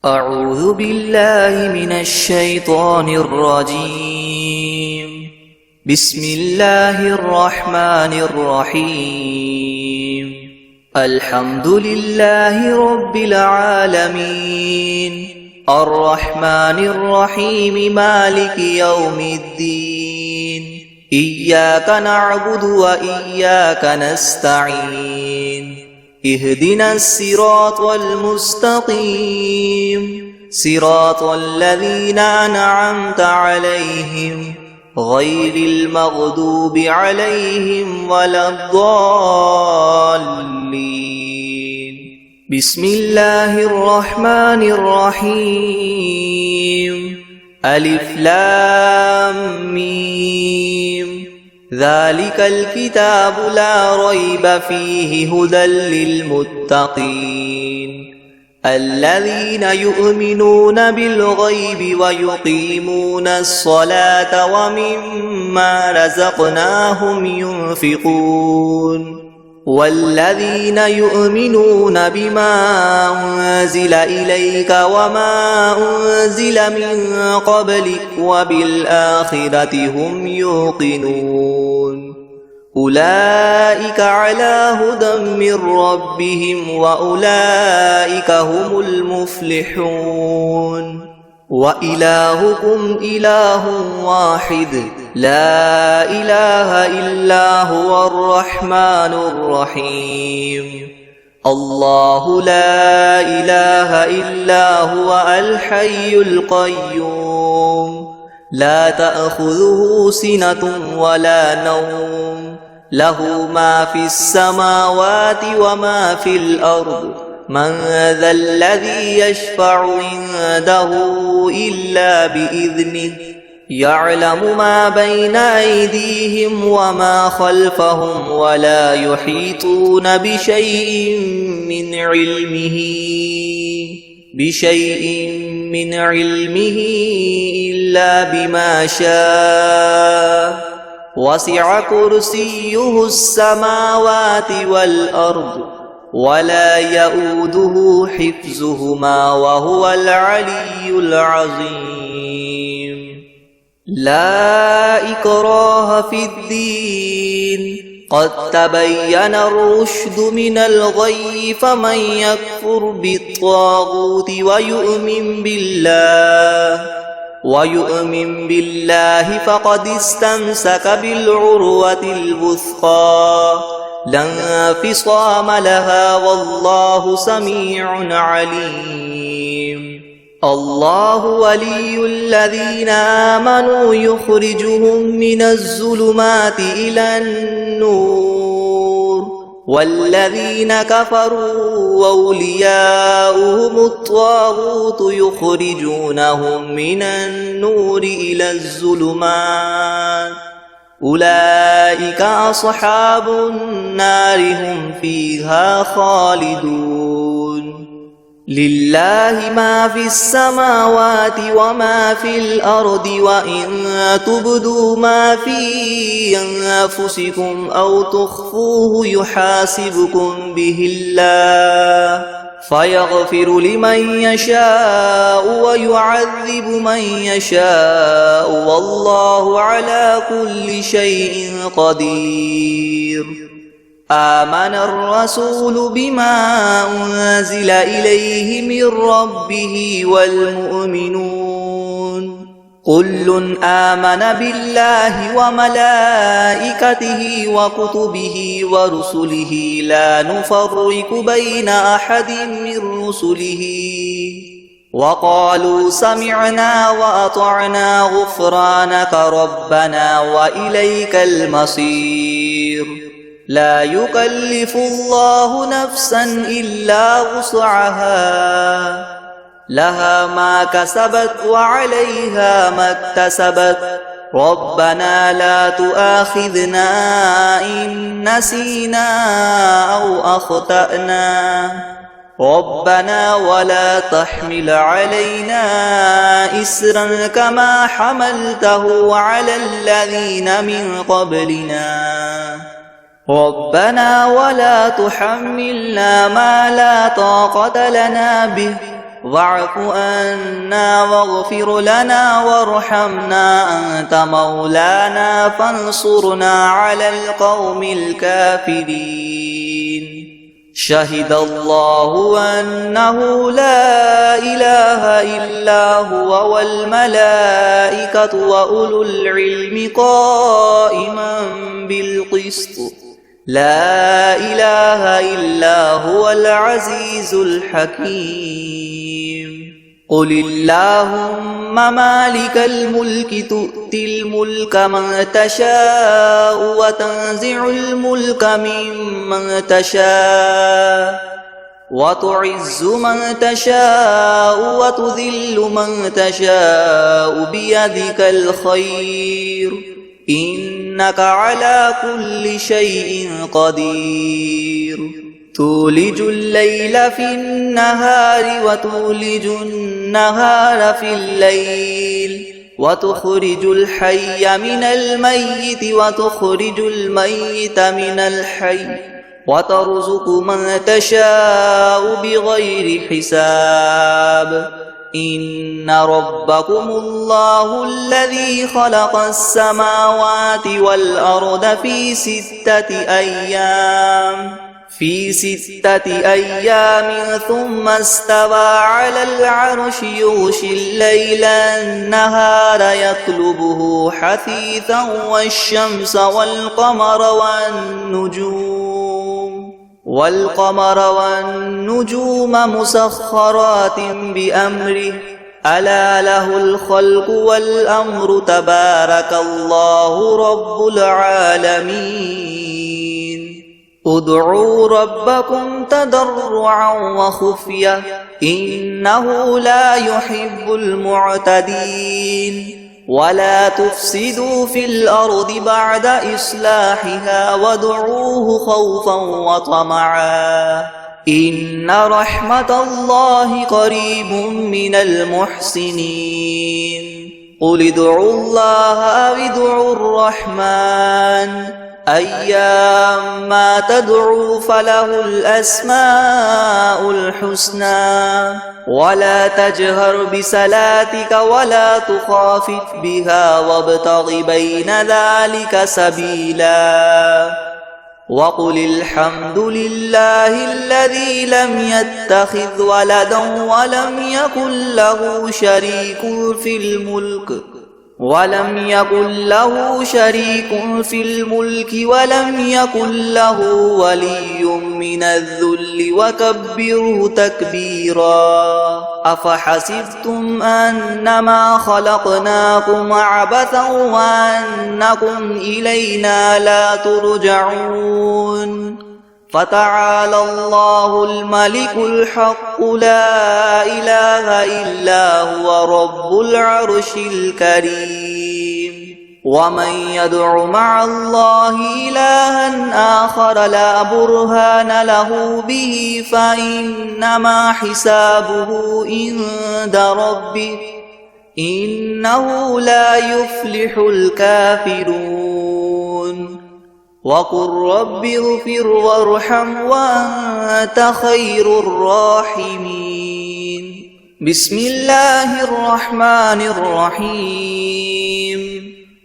أعوذ بالله من الشيطان الرجيم. بسم الله الرحمن الرحيم. الحمد لله رب العالمين، الرحمن الرحيم، مالك يوم الدين. إياك نعبد وإياك نستعين. اهدنا الصراط المستقيم، صراط الذين أنعمت عليهم غير المغضوب عليهم ولا الضالين. بسم الله الرحمن الرحيم. ألف لام ميم. ذلك الكتاب لا ريب فيه هدى للمتقين الذين يؤمنون بالغيب ويقيمون الصلاة ومما رزقناهم ينفقون والذين يؤمنون بما أنزل إليك وما أنزل من قبلك وبالآخرة هم يوقنون أولئك على هدى من ربهم وأولئك هم المفلحون. وإلهكم إله واحد لا إله إلا هو الرحمن الرحيم. الله لا إله إلا هو الحي القيوم لا تأخذه سنة ولا نوم له ما في السماوات وما في الأرض من ذا الذي يشفع عنده إلا بإذنه يعلم ما بين أيديهم وما خلفهم ولا يحيطون بشيء من علمه إلا بما شاء وسع كرسيه السماوات والأرض ولا يؤوده حفظهما وهو العلي العظيم. لا إكراه في الدين قد تبين الرشد من الغي فمن يكفر بالطاغوت ويؤمن بالله فقد استمسك بالعروة الوثقى لا انفصام لها والله سميع عليم. الله ولي الذين آمنوا يخرجهم من الظلمات إلى النور والذين كفروا أولياؤهم الطاغوت يخرجونهم من النور إلى الظلمات أولئك أصحاب النار هم فيها خالدون. لله ما في السماوات وما في الأرض وإن تبدوا ما في أنفسكم أو تخفوه يحاسبكم به الله فيغفر لمن يشاء ويعذب من يشاء والله على كل شيء قدير. آمن الرسول بما أنزل إليه من ربه والمؤمنون كل آمن بالله وملائكته وكتبه ورسله لا نفرق بين أحد من رسله وقالوا سمعنا وأطعنا غفرانك ربنا وإليك المصير. لا يكلف الله نفسا إلا وسعها لها ما كسبت وعليها ما اكتسبت ربنا لا تؤاخذنا إن نسينا أو أخطأنا ربنا ولا تحمل علينا إسرا كما حملته على الذين من قبلنا ربنا ولا تحملنا ما لا طاقة لنا به واعف عنا واغفر لنا وارحمنا أنت مولانا فانصرنا على القوم الكافرين. شهد الله أنه لا إله إلا هو والملائكة وأولو العلم قائما بالقسط لا إله إلا هو العزيز الحكيم. قل اللهم مالك الملك تؤتي الملك من تشاء وتنزع الملك ممن تشاء وتعز من تشاء وتذل من تشاء بيدك الخير إنك على كل شيء قدير. تولج الليل في النهار وتولج النهار في الليل وتخرج الحي من الميت وتخرج الميت من الحي وترزق من تشاء بغير حساب. إن ربكم الله الذي خلق السماوات والأرض في 6 أيام ثم استوى على العرش يغشي الليل النهار يطلبه حثيثا والشمس والقمر والنجوم مسخرات بأمره ألا له الخلق والأمر تبارك الله رب العالمين. ادعوا ربكم تضرعا وخفية إنه لا يحب المعتدين. ولا تفسدوا في الأرض بعد إصلاحها وادعوه خوفا وطمعا إن رحمة الله قريب من المحسنين. قل ادعوا الله أو ادعوا الرحمن أيما تدعوا فله الأسماء الحسنى. ولا تجهر بصلاتك ولا تخافت بها وابتغ بين ذلك سبيلا. وقل الحمد لله الذي لم يتخذ ولدا ولم يكن له شريك في الملك ولم يكن له ولي من الذل وكبره تكبيرا. أفحسبتم أنما خلقناكم عبثا وأنكم إلينا لا ترجعون. فتعالى الله الملك الحق لا إله إلا هو رب العرش الكريم. ومن يدع مع الله إلها آخر لا برهان له به فإنما حسابه عند ربه إنه لا يفلح الكافرون. وقل رب اغفر وارحم وأنت خير الراحمين. بسم الله الرحمن الرحيم.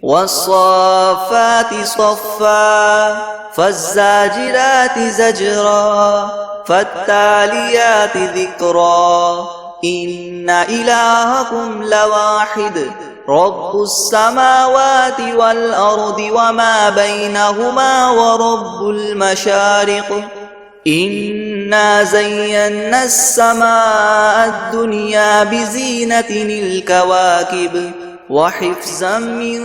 والصافات صفا فالزاجرات زجرا فالتاليات ذكرا إن إلهكم لواحد رب السماوات والأرض وما بينهما ورب المشارق. إنا زينا السماء الدنيا بزينة الكواكب وحفظا من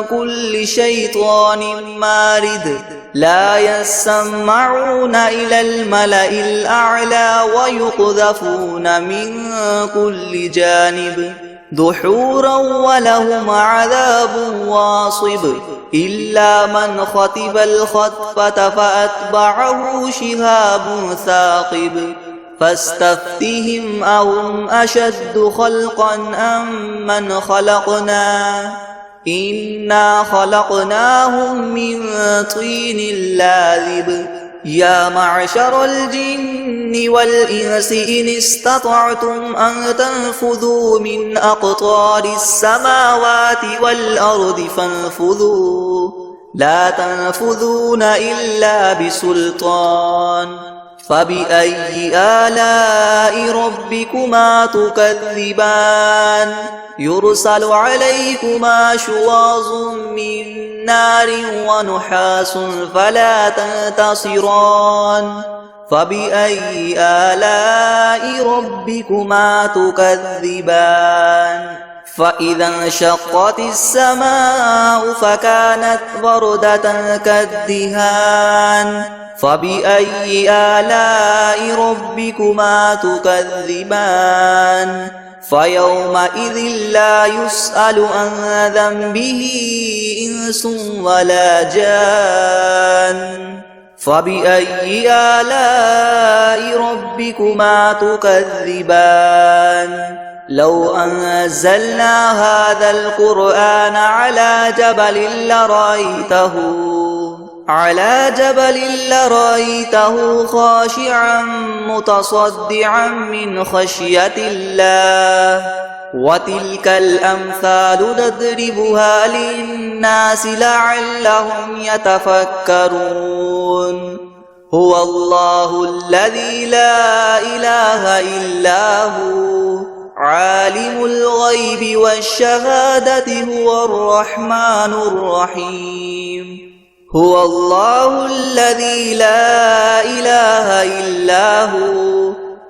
كل شيطان مارد. لا يسمعون إلى الملأ الأعلى ويقذفون من كل جانب دحورا ولهم عذاب واصب. إلا من خطف الخطفة فأتبعه شهاب ثاقب. فاستفتهم أهم أشد خلقا أم من خلقنا إنا خلقناهم من طين لاذب. يا معشر الجن والجن والإنس إن استطعتم أن تنفذوا من أقطار السماوات والأرض فانفذوا لا تنفذون إلا بسلطان فبأي آلاء ربكما تكذبان يرسل عليكما شواظ من نار ونحاس فلا تنتصران فبأي آلاء ربكما تكذبان فإذا انشقت السماء فكانت وردة كالدهان فبأي آلاء ربكما تكذبان فيومئذ لا يسأل عن ذنبه إنس ولا جان فبأي آلاء ربكما تكذبان لو أنزلنا هذا القرآن على جبل لرأيته خاشعا متصدعا من خشية الله وتلك الأمثال نضربها للناس لعلهم يتفكرون هو الله الذي لا إله إلا هو عالم الغيب والشهادة هو الرحمن الرحيم هو الله الذي لا إله إلا هو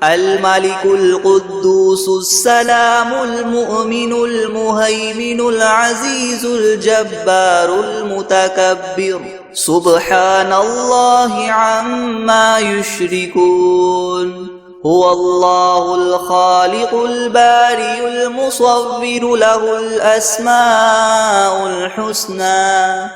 الملك القدوس السلام المؤمن المهيمن العزيز الجبار المتكبر سبحان الله عما يشركون هو الله الخالق البارئ المصور له الأسماء الحسنى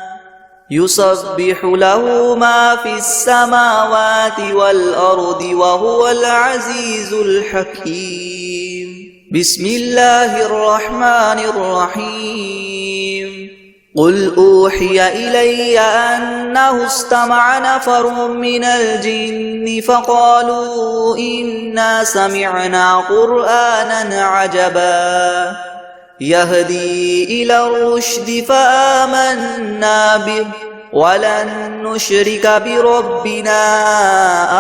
يسبح له ما في السماوات والأرض وهو العزيز الحكيم بسم الله الرحمن الرحيم قل أوحي إلي أنه استمع نفر من الجن فقالوا إنا سمعنا قرآنا عجبا يهدي إلى الرشد فآمنا به ولن نشرك بربنا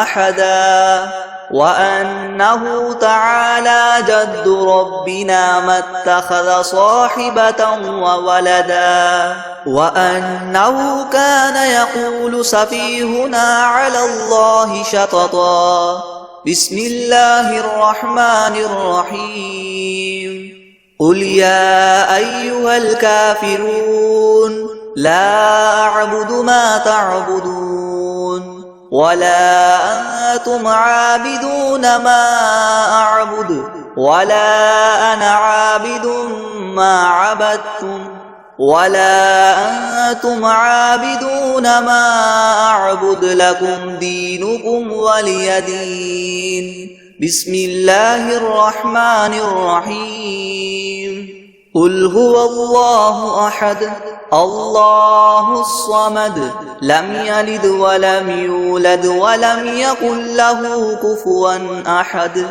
أحدا وأنه تعالى جد ربنا ما اتخذ صاحبة وولدا وأنه كان يقول سفيهنا على الله شططا بسم الله الرحمن الرحيم قل يا أيها الكافرون لا أعبد ما تعبدون ولا أنتم عابدون ما أعبد ولا أنا عابد ما عبدتم ولا أنتم عابدون ما أعبد لكم دينكم ولي دين بسم الله الرحمن الرحيم قل هو الله أحد الله الصمد لم يلد ولم يولد ولم يكن له كفوا أحد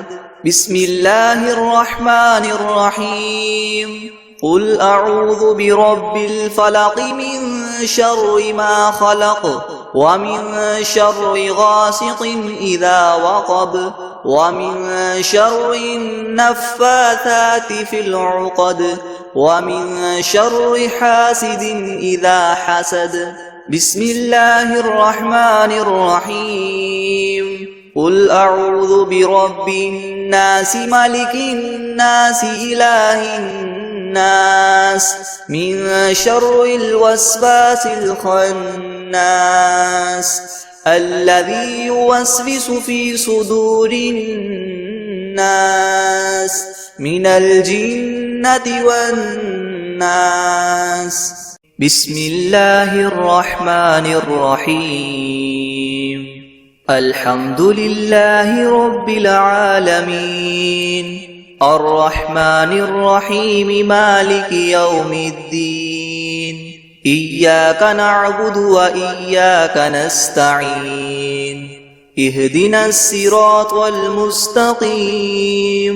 بسم الله الرحمن الرحيم قل أعوذ برب الفلق من شر ما خلق ومن شر غاسق إذا وقب ومن شر النفاثات في العقد ومن شر حاسد إذا حسد بسم الله الرحمن الرحيم قل أعوذ برب الناس ملك الناس إله الناس من شر الوسواس الخناس الذي يوسوس في صدور الناس من الجنة والناس بسم الله الرحمن الرحيم الحمد لله رب العالمين الرحمن الرحيم مالك يوم الدين إياك نعبد وإياك نستعين اهدنا الصراط المستقيم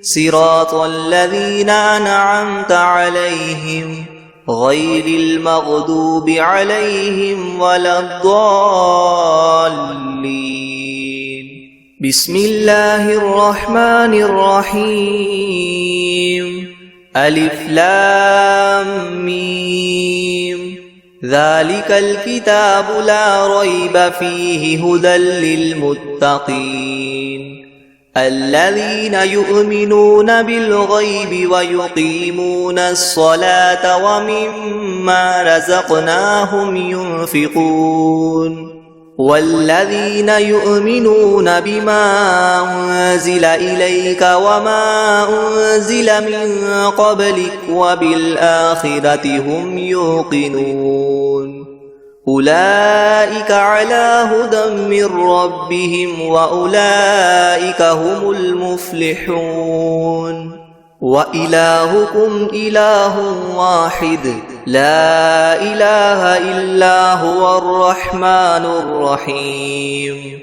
صراط الذين أنعمت عليهم غير المغضوب عليهم ولا الضالين. بسم الله الرحمن الرحيم. ألف لام ميم. ذلك الكتاب لا ريب فيه هدى للمتقين الذين يؤمنون بالغيب ويقيمون الصلاة ومما رزقناهم ينفقون والذين يؤمنون بما أنزل إليك وما أنزل من قبلك وبالآخرة هم يوقنون أولئك على هدى من ربهم وأولئك هم المفلحون. وإلهكم إله واحد لا إله إلا هو الرحمن الرحيم.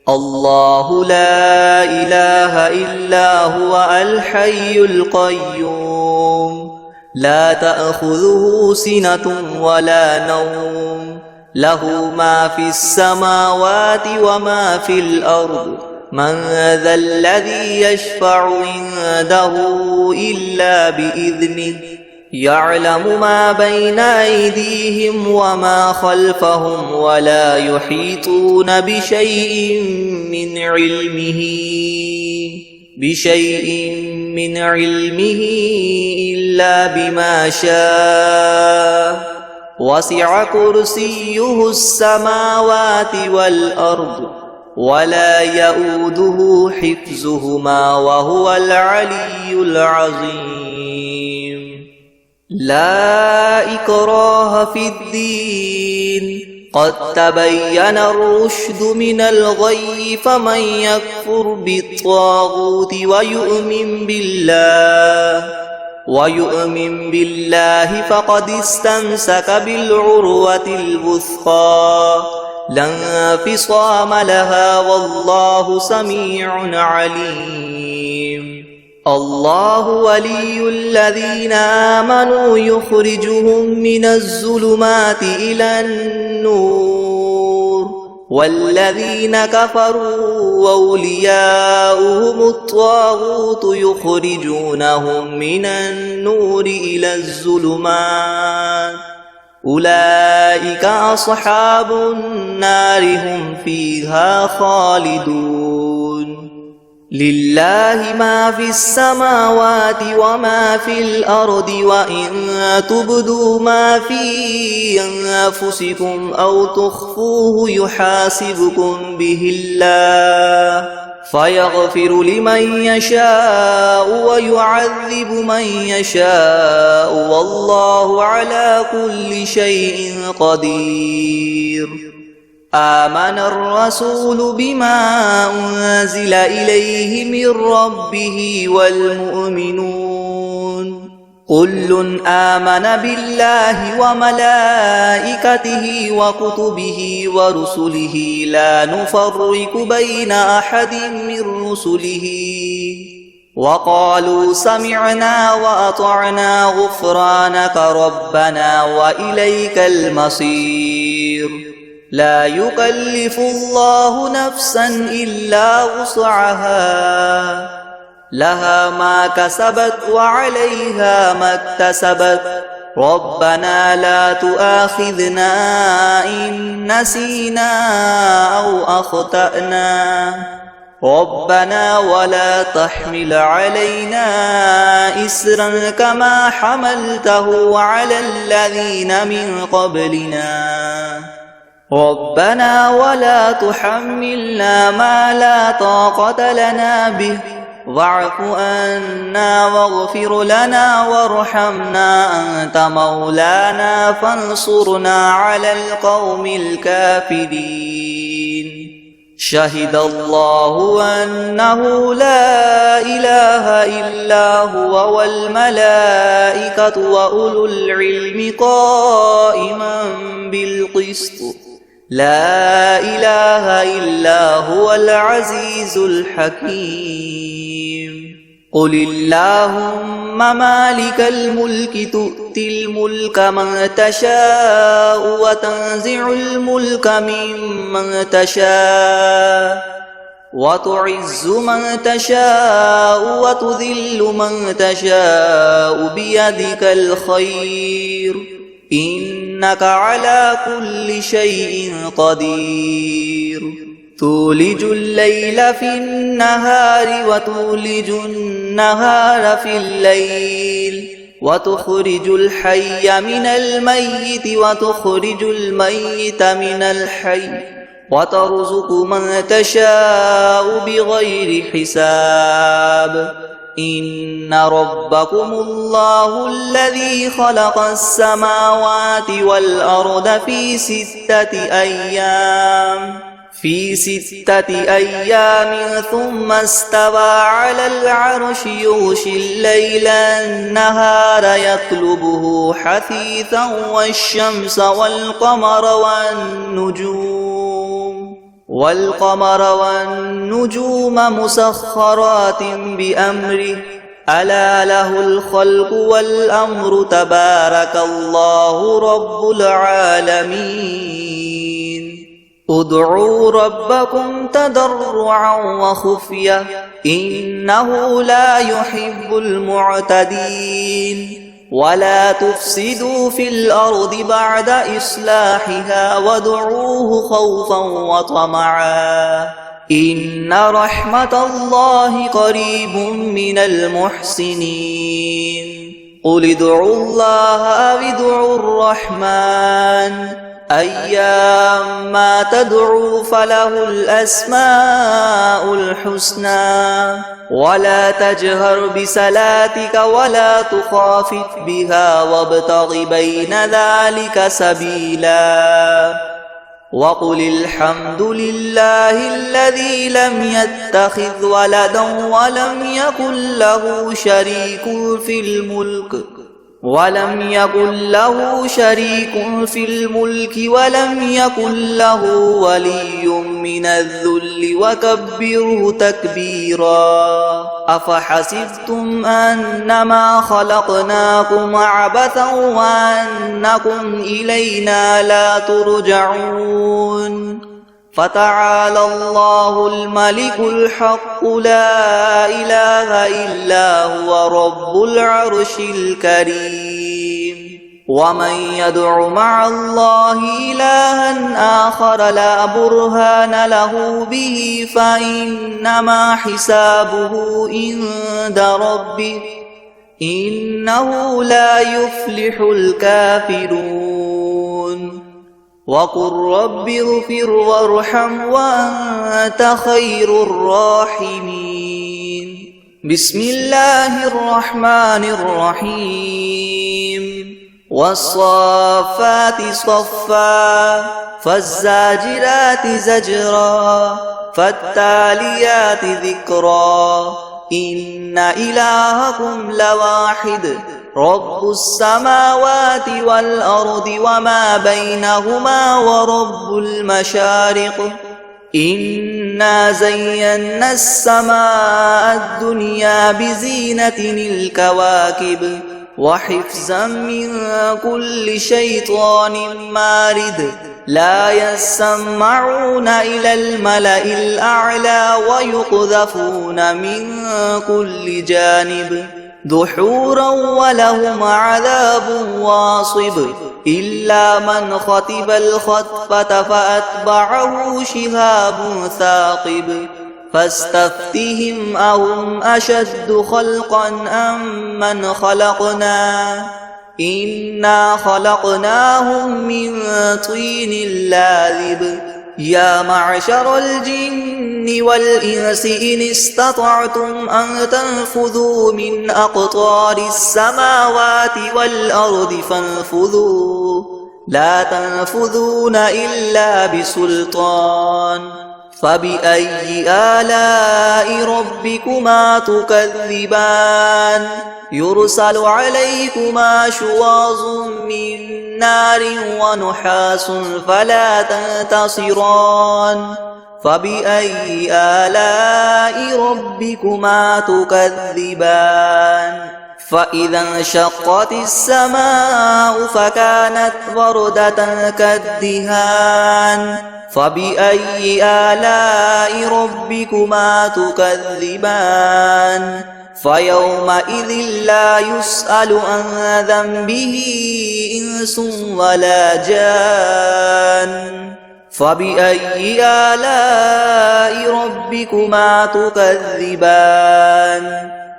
الله لا إله إلا هو الحي القيوم لا تأخذه سنة ولا نوم له ما في السماوات وما في الأرض من ذا الذي يشفع عنده إلا بإذنه يعلم ما بين أيديهم وما خلفهم ولا يحيطون بشيء من علمه إلا بما شاء وسع كرسيه السماوات والأرض ولا يؤوده حفظهما وهو العلي العظيم. لا إكراه في الدين قد تبين الرشد من الغي فمن يكفر بالطاغوت ويؤمن بالله فقد استمسك بالعروة الوثقى لا انفصام لها والله سميع عليم. الله ولي الذين آمنوا يخرجهم من الظلمات إلى النور والذين كفروا أولياؤهم الطاغوت يخرجونهم من النور إلى الظلمات أولئك أصحاب النار هم فيها خالدون. لله ما في السماوات وما في الأرض وإن تبدوا ما في أنفسكم أو تخفوه يحاسبكم به الله فيغفر لمن يشاء ويعذب من يشاء والله على كل شيء قدير. آمن الرسول بما أنزل إليه من ربه والمؤمنون كل آمن بالله وملائكته وكتبه ورسله لا نفرق بين أحد من رسله وقالوا سمعنا وأطعنا غفرانك ربنا وإليك المصير. لا يكلف الله نفسا إلا وسعها لها ما كسبت وعليها ما اكتسبت ربنا لا تؤاخذنا إن نسينا أو أخطأنا ربنا ولا تحمل علينا إسرا كما حملته على الذين من قبلنا ربنا ولا تحملنا ما لا طاقة لنا به واعف عنا واغفر لنا وارحمنا أنت مولانا فانصرنا على القوم الكافرين. شهد الله أنه لا إله إلا هو والملائكة وأولو العلم قائما بالقسط لا إله إلا هو العزيز الحكيم قل اللهم مالك الملك تؤتي الملك من تشاء وتنزع الملك ممن تشاء وتعز من تشاء وتذل من تشاء بيدك الخير إنك على كل شيء قدير تولج الليل في النهار وتولج النهار في الليل وتخرج الحي من الميت وتخرج الميت من الحي وترزق من تشاء بغير حساب إن ربكم الله الذي خلق السماوات والأرض في 6 أيام ثم استوى على العرش يغشي الليل النهار يطلبه حثيثا والشمس والقمر والنجوم مسخرات بأمره ألا له الخلق والأمر تبارك الله رب العالمين ادعوا ربكم تضرعا وخفية إنه لا يحب المعتدين ولا تفسدوا في الأرض بعد إصلاحها وادعوه خوفا وطمعا إن رحمة الله قريب من المحسنين قل ادعوا الله أو ادعوا الرحمن أيما تدعوا فله الأسماء الحسنى ولا تجهر بصلاتك ولا تخافت بها وابتغ بين ذلك سبيلا وقل الحمد لله الذي لم يتخذ ولدا ولم يكن له شريك في الملك ولم يكن له ولي من الذل وكبره تكبيرا أفحسبتم أنما خلقناكم عبثا وأنكم إلينا لا ترجعون فتعالى الله الملك الحق لا إله إلا هو رب العرش الكريم ومن يدع مع الله إلها آخر لا برهان له به فإنما حسابه عند ربه إنه لا يفلح الكافرون وقل رب اغفر وارحم وأنت خير الراحمين بسم الله الرحمن الرحيم والصافات صفا فالزاجرات زجرا فالتاليات ذكرا إن إلهكم لواحد رب السماوات والأرض وما بينهما ورب المشارق إنا زينا السماء الدنيا بزينة الكواكب وحفظا من كل شيطان مارد لا يسمعون إلى الملأ الأعلى ويقذفون من كل جانب دحورا ولهم عذاب واصب إلا من خطب الخطفة فأتبعه شهاب ثاقب فاستفتهم أهم أشد خلقا أم من خلقنا إنا خلقناهم من طين لاذب يا معشر الجن والإنس إن استطعتم أن تنفذوا من أقطار السماوات والأرض فانفذوا لا تنفذون إلا بسلطان فبأي آلاء ربكما تكذبان يرسل عليكما شواظ من نار ونحاس فلا تنتصران فبأي آلاء ربكما تكذبان فإذا انشقت السماء فكانت وردة كالدهان فبأي آلاء ربكما تكذبان فيومئذ لا يسأل عن ذنبه إنس ولا جان فبأي آلاء ربكما تكذبان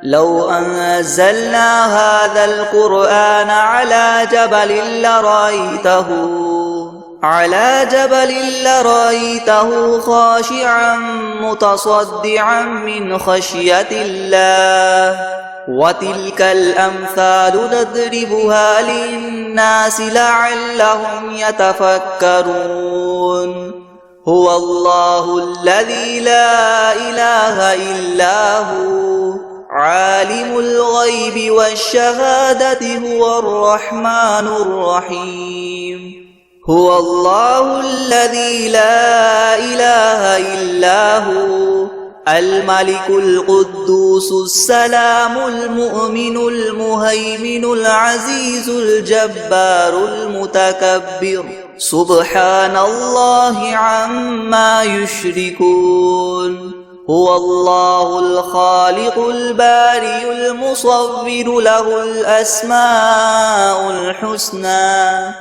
لو أنزلنا هذا القرآن على جبل لرأيته خاشعا متصدعا من خشية الله وتلك الأمثال نضربها للناس لعلهم يتفكرون هو الله الذي لا إله إلا هو عالم الغيب والشهادة هو الرحمن الرحيم هو الله الذي لا إله إلا هو الملك القدوس السلام المؤمن المهيمن العزيز الجبار المتكبر سبحان الله عما يشركون هو الله الخالق البارئ المصور له الأسماء الحسنى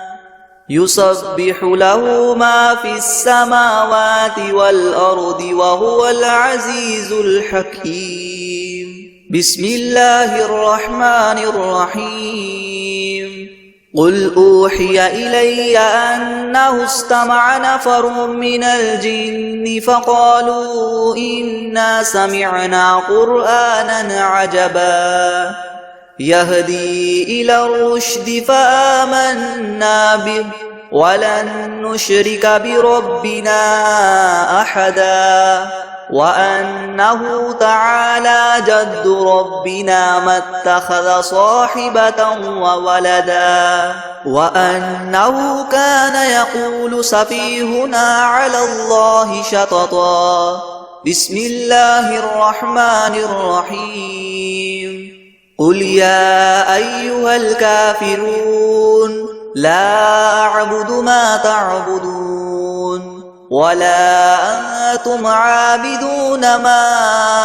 يسبح له ما في السماوات والأرض وهو العزيز الحكيم بسم الله الرحمن الرحيم قل أوحي إلي أنه استمع نفر من الجن فقالوا إنا سمعنا قرآنا عجبا يهدي إلى الرشد فآمنا به ولن نشرك بربنا أحدا وأنه تعالى جد ربنا ما اتخذ صاحبة وولدا وأنه كان يقول سفيهنا على الله شططا بسم الله الرحمن الرحيم قل يا أيها الكافرون لا أعبد ما تعبدون ولا أنتم عابدون ما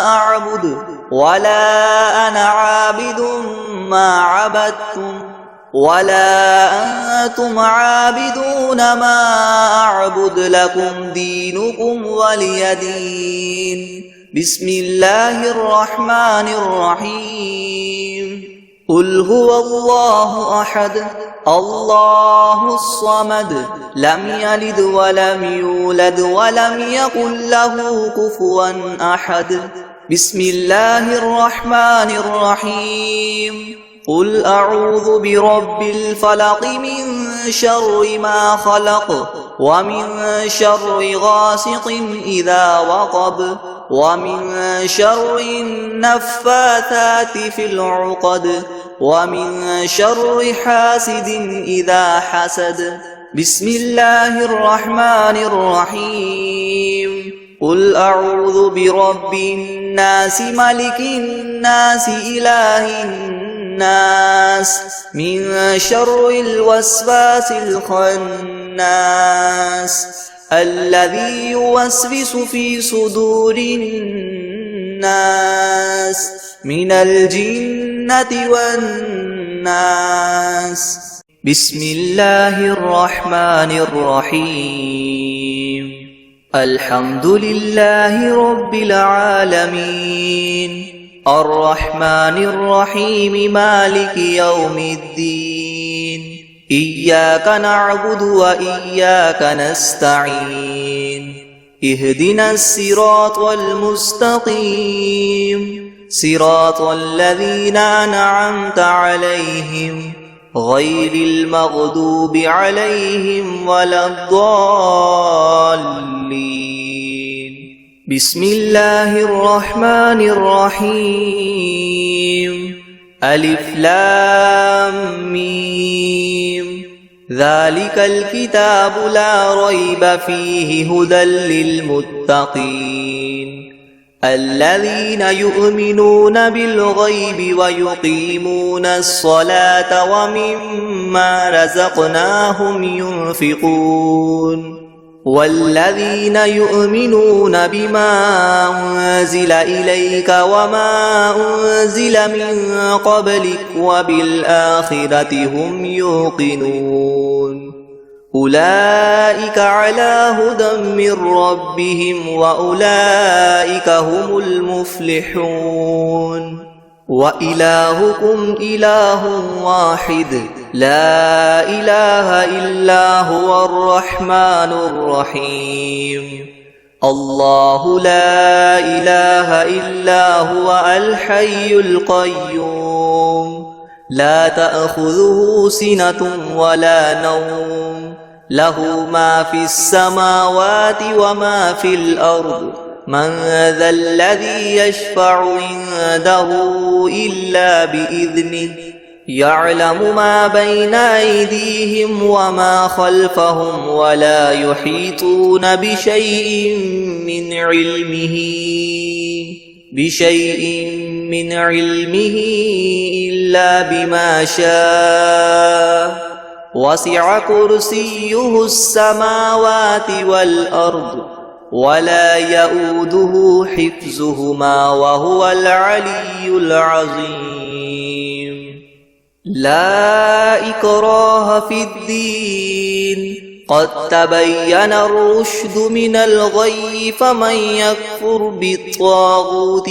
أعبد ولا أنا عابد ما عبدتم ولا أنتم عابدون ما أعبد لكم دينكم ولي دين بسم الله الرحمن الرحيم قل هو الله أحد الله الصمد لم يلد ولم يولد ولم يكن له كفوا أحد بسم الله الرحمن الرحيم قل أعوذ برب الفلق من شر ما خلق ومن شر غاسق إذا وقب ومن شر النفاثات في العقد ومن شر حاسد إذا حسد بسم الله الرحمن الرحيم قل أعوذ برب الناس ملك الناس إله الناس من شر الوسواس الخناس الذي يوسوس في صدور الناس من الجنة والناس بسم الله الرحمن الرحيم الحمد لله رب العالمين الرحمن الرحيم مالك يوم الدين إياك نعبد وإياك نستعين اهدنا الصراط المستقيم صراط الذين أنعمت عليهم غير المغضوب عليهم ولا الضالين بسم الله الرحمن الرحيم ألف لام ميم ذلك الكتاب لا ريب فيه هدى للمتقين الذين يؤمنون بالغيب ويقيمون الصلاة ومما رزقناهم ينفقون والذين يؤمنون بما أنزل إليك وما أنزل من قبلك وبالآخرة هم يوقنون أولئك على هدى من ربهم وأولئك هم المفلحون وإلهكم إله واحد لا إله إلا هو الرحمن الرحيم الله لا إله إلا هو الحي القيوم لا تأخذه سنة ولا نوم له ما في السماوات وما في الأرض من ذا الذي يشفع عنده إلا بإذنه يعلم ما بين أيديهم وما خلفهم ولا يحيطون بشيء من علمه إلا بما شاء وسع كرسيه السماوات والأرض ولا يؤوده حفظهما وهو العلي العظيم لا إكراه في الدين قد تبين الرشد من الغي فمن يكفر بالطاغوت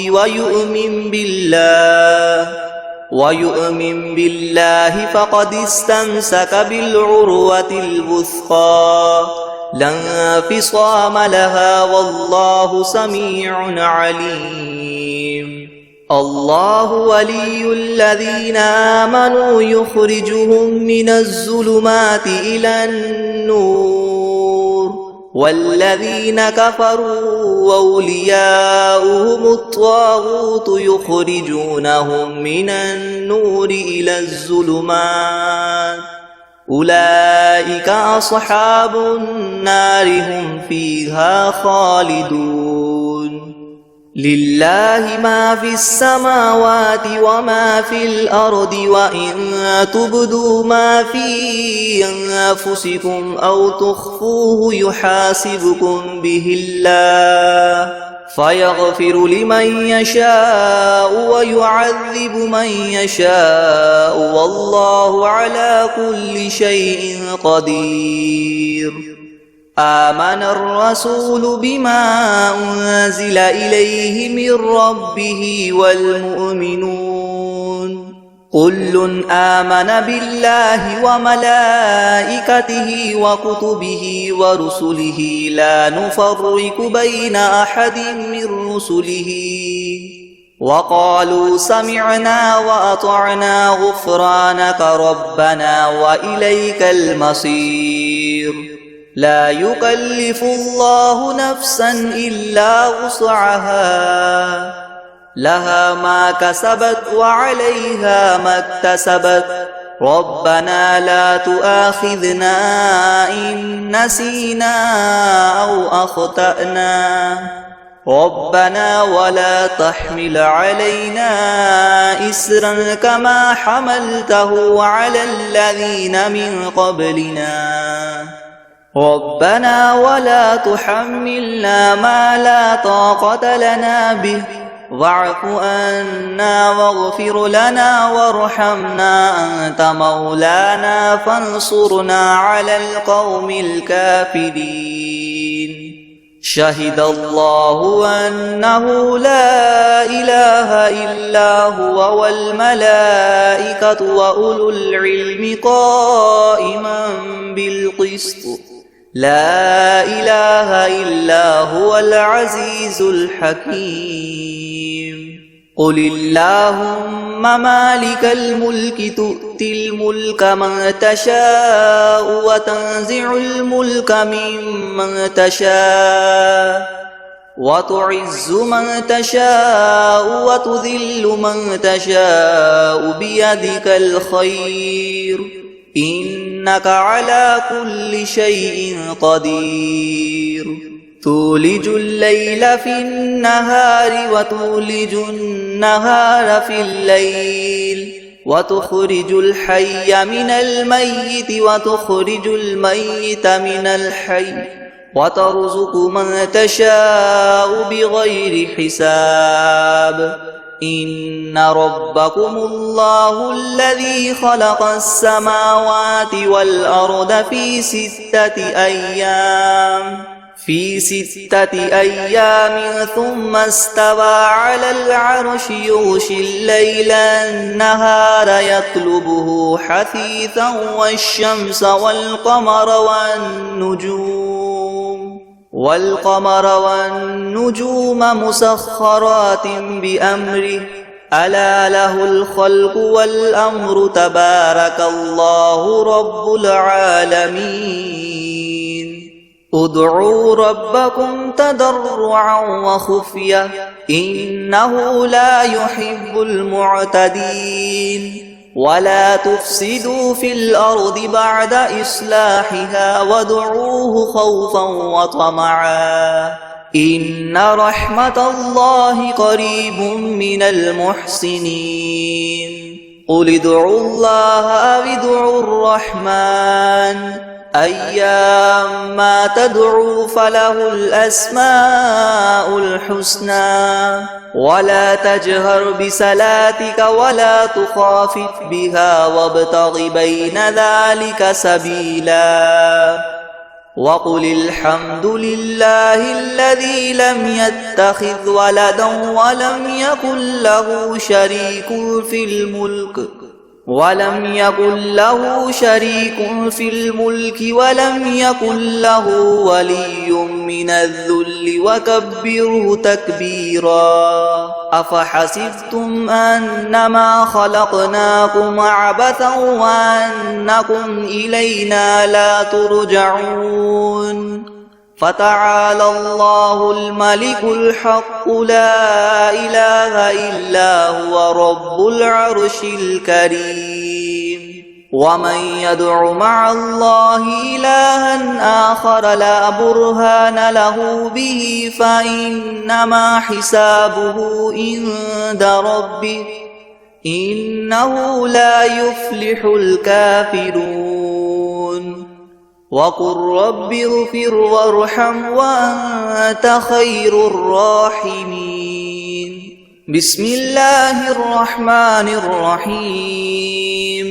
ويؤمن بالله فقد استمسك بالعروة الوثقى لا انفصام لها والله سميع عليم الله ولي الذين آمنوا يخرجهم من الظلمات إلى النور والذين كفروا أولياؤهم الطاغوت يخرجونهم من النور إلى الظلمات أولئك أصحاب النار هم فيها خالدون لله ما في السماوات وما في الأرض وإن تبدوا ما في أنفسكم أو تخفوه يحاسبكم به الله فيغفر لمن يشاء ويعذب من يشاء والله على كل شيء قدير آمن الرسول بما أنزل إليه من ربه والمؤمنون كل آمن بالله وملائكته وكتبه ورسله لا نفرق بين أحد من رسله وقالوا سمعنا وأطعنا غفرانك ربنا وإليك المصير لا يكلف الله نفسا إلا وسعها لها ما كسبت وعليها ما اكتسبت ربنا لا تؤاخذنا إن نسينا أو أخطأنا ربنا ولا تحمل علينا إسرا كما حملته على الذين من قبلنا ربنا ولا تحملنا ما لا طاقة لنا به واعف عنا واغفر لنا وارحمنا أنت مولانا فانصرنا على القوم الكافرين شهد الله أنه لا إله إلا هو والملائكة وأولو العلم قائما بالقسط لا إله إلا هو العزيز الحكيم قل اللهم مالك الملك تؤتي الملك من تشاء وتنزع الملك ممن تشاء وتعز من تشاء وتذل من تشاء بيدك الخير إنك على كل شيء قدير تولج الليل في النهار وتولج النهار في الليل وتخرج الحي من الميت وتخرج الميت من الحي وترزق من تشاء بغير حساب إن ربكم الله الذي خلق السماوات والأرض في 6 أيام ثم استوى على العرش يغشي الليل النهار يطلبه حثيثا والشمس والقمر والنجوم مسخرات بأمره ألا له الخلق والأمر تبارك الله رب العالمين ادعوا ربكم تضرعا وخفية إنه لا يحب المعتدين ولا تفسدوا في الأرض بعد إصلاحها وادعوه خوفا وطمعا إن رحمة الله قريب من المحسنين قل ادعوا الله أو ادعوا الرحمن أيما تدعوا فله الأسماء الحسنى ولا تجهر بصلاتك ولا تخافت بها وابتغ بين ذلك سبيلا وقل الحمد لله الذي لم يتخذ ولدا ولم يكن له شريك في الملك ولم يكن له ولي من الذل وكبره تكبيرا أفحسبتم أنما خلقناكم عبثا وأنكم إلينا لا ترجعون فتعالى الله الملك الحق لا إله إلا هو رب العرش الكريم ومن يدع مع الله إلها آخر لا برهان له به فإنما حسابه عند ربه إنه لا يفلح الكافرون وقل رب اغفر وارحم وأنت خير الراحمين بسم الله الرحمن الرحيم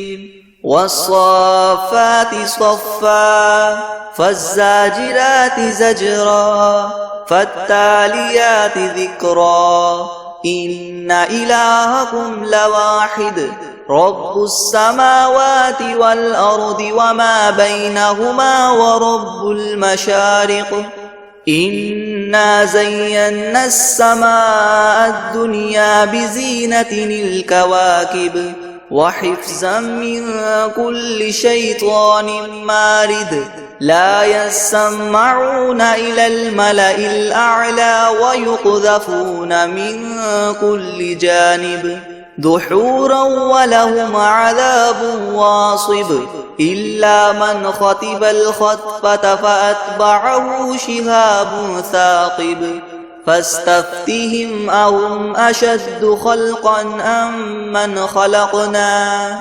والصافات صفا فالزاجرات زجرا فالتاليات ذكرا إن إلهكم لواحد رب السماوات والأرض وما بينهما ورب المشارق إنا زينا السماء الدنيا بزينة الكواكب وحفظا من كل شيطان مارد لا يسمعون إلى الملأ الأعلى ويقذفون من كل جانب دحورا ولهم عذاب واصب إلا من خطب الخطفة فأتبعه شهاب ثاقب فاستفتهم أهم أشد خلقا أم من خلقنا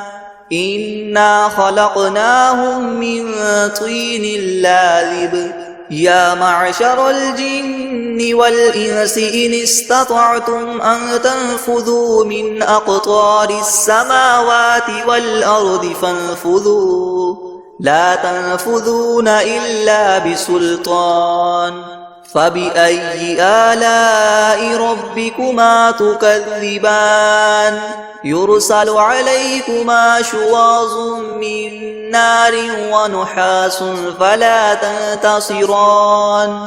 إنا خلقناهم من طين لاذب يا معشر الجن والإنس إن استطعتم أن تنفذوا من أقطار السماوات والأرض فانفذوا لا تنفذون إلا بسلطان فبأي آلاء ربكما تكذبان يرسل عليكما شواظ من نار ونحاس فلا تنتصران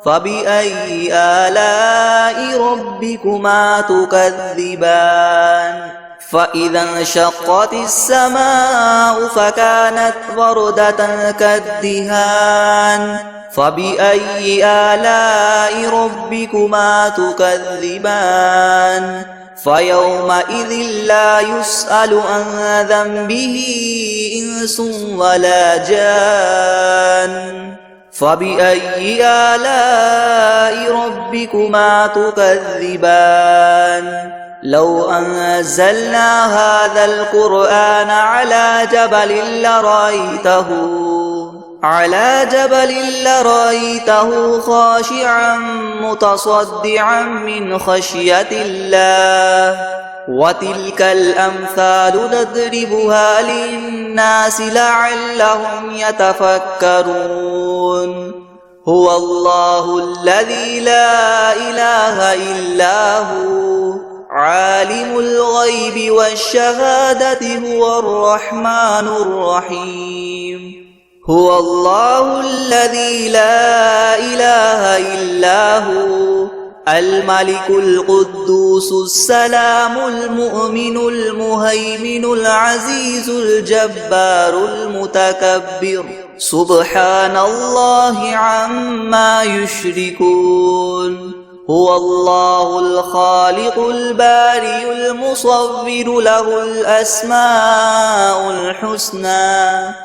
فبأي آلاء ربكما تكذبان فإذا انشقت السماء فكانت وردة كالدهان فبأي آلاء ربكما تكذبان فيومئذ لا يسأل عن ذنبه إنس ولا جان فبأي آلاء ربكما تكذبان لو أنزلنا هذا القرآن على جبل لرأيته خاشعا متصدعا من خشية الله وتلك الأمثال نضربها للناس لعلهم يتفكرون هو الله الذي لا إله إلا هو عالم الغيب والشهادة هو الرحمن الرحيم هو الله الذي لا إله إلا هو الملك القدوس السلام المؤمن المهيمن العزيز الجبار المتكبر سبحان الله عما يشركون هو الله الخالق البارئ المصور له الأسماء الحسنى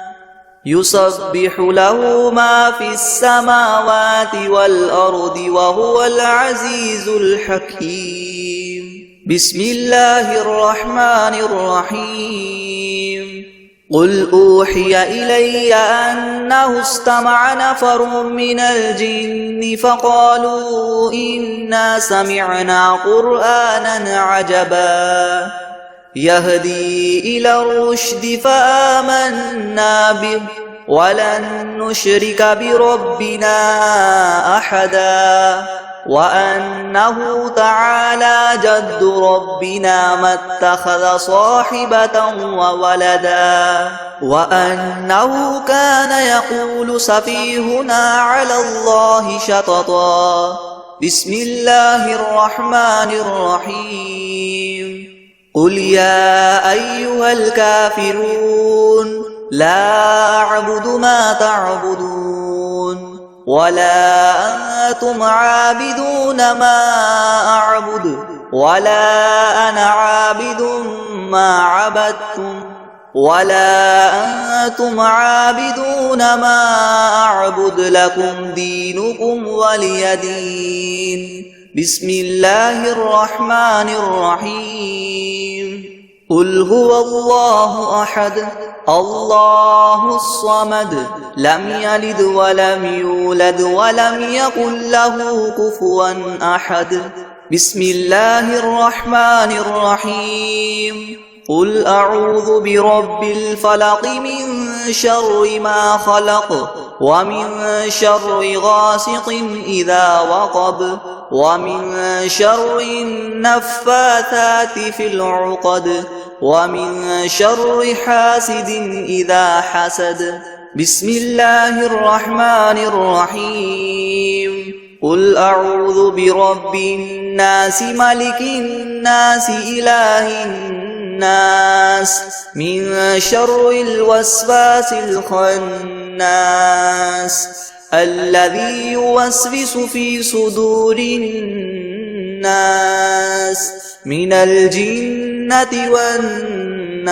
يسبح له ما في السماوات والأرض وهو العزيز الحكيم بسم الله الرحمن الرحيم قل أوحي إلي أنه استمع نفر من الجن فقالوا إنا سمعنا قرآنا عجبا يهدي إلى الرشد فآمنا به ولن نشرك بربنا أحدا وأنه تعالى جد ربنا ما اتخذ صاحبة وولدا وأنه كان يقول سفيهنا على الله شططا بسم الله الرحمن الرحيم قل يا أيها الكافرون لا أعبد ما تعبدون ولا أنتم عابدون ما أعبد ولا أنا عابد ما عبدتم ولا أنتم عابدون ما أعبد لكم دينكم ولي دين بسم الله الرحمن الرحيم قل هو الله أحد الله الصمد لم يلد ولم يولد ولم يكن له كفوا أحد بسم الله الرحمن الرحيم قل أعوذ برب الفلق من شر ما خلق ومن شر غاسق إذا وقب ومن شر النفاثات في العقد ومن شر حاسد إذا حسد بسم الله الرحمن الرحيم قل أعوذ برب الناس ملك الناس إله الناس من شر الوسواس الخناس الذي يوسوس في صدور الناس من الجنة والناس